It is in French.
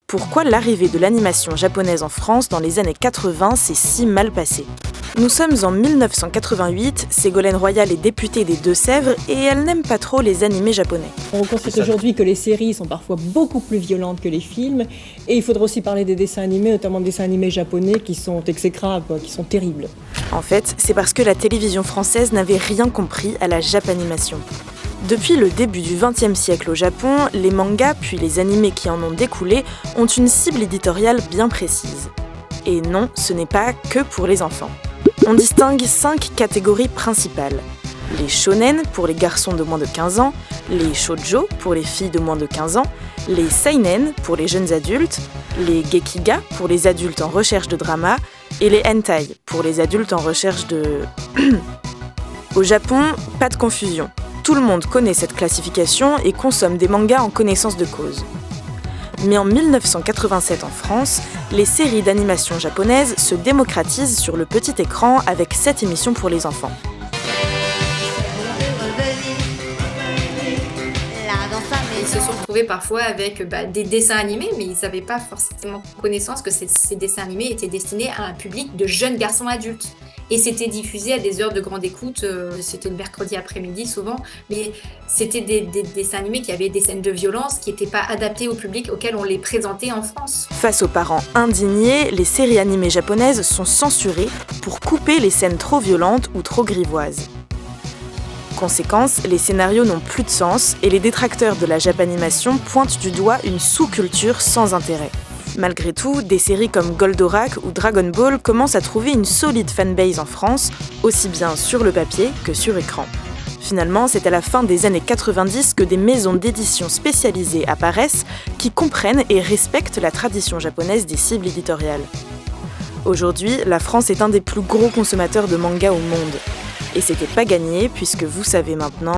Pourquoi l'arrivée de l'animation japonaise en France dans les années 80 s'est si mal passée ? Nous sommes en 1988, Ségolène Royal est députée des Deux-Sèvres et elle n'aime pas trop les animés japonais. On constate aujourd'hui que les séries sont parfois beaucoup plus violentes que les films et il faudra aussi parler des dessins animés, notamment des dessins animés japonais qui sont exécrables, qui sont terribles. En fait, c'est parce que la télévision française n'avait rien compris à la japanimation. Depuis le début du XXe siècle au Japon, les mangas puis les animés qui en ont découlé ont une cible éditoriale bien précise. Et non, ce n'est pas que pour les enfants. On distingue 5 catégories principales. Les shonen pour les garçons de moins de 15 ans, les shoujo pour les filles de moins de 15 ans, les seinen pour les jeunes adultes, les gekiga pour les adultes en recherche de drama et les hentai pour les adultes en recherche de... Au Japon, pas de confusion. Tout le monde connaît cette classification et consomme des mangas en connaissance de cause. Mais en 1987 en France, les séries d'animation japonaises se démocratisent sur le petit écran avec 7 émissions pour les enfants. Ils se sont retrouvés parfois avec des dessins animés, mais ils n'avaient pas forcément connaissance que ces dessins animés étaient destinés à un public de jeunes garçons adultes. Et c'était diffusé à des heures de grande écoute, c'était le mercredi après-midi souvent, mais c'était des dessins animés qui avaient des scènes de violence qui n'étaient pas adaptées au public auquel on les présentait en France. Face aux parents indignés, les séries animées japonaises sont censurées pour couper les scènes trop violentes ou trop grivoises. Conséquence, les scénarios n'ont plus de sens et les détracteurs de la japanimation pointent du doigt une sous-culture sans intérêt. Malgré tout, des séries comme Goldorak ou Dragon Ball commencent à trouver une solide fanbase en France, aussi bien sur le papier que sur écran. Finalement, c'est à la fin des années 90 que des maisons d'édition spécialisées apparaissent qui comprennent et respectent la tradition japonaise des cibles éditoriales. Aujourd'hui, la France est un des plus gros consommateurs de mangas au monde. Et c'était pas gagné puisque vous savez maintenant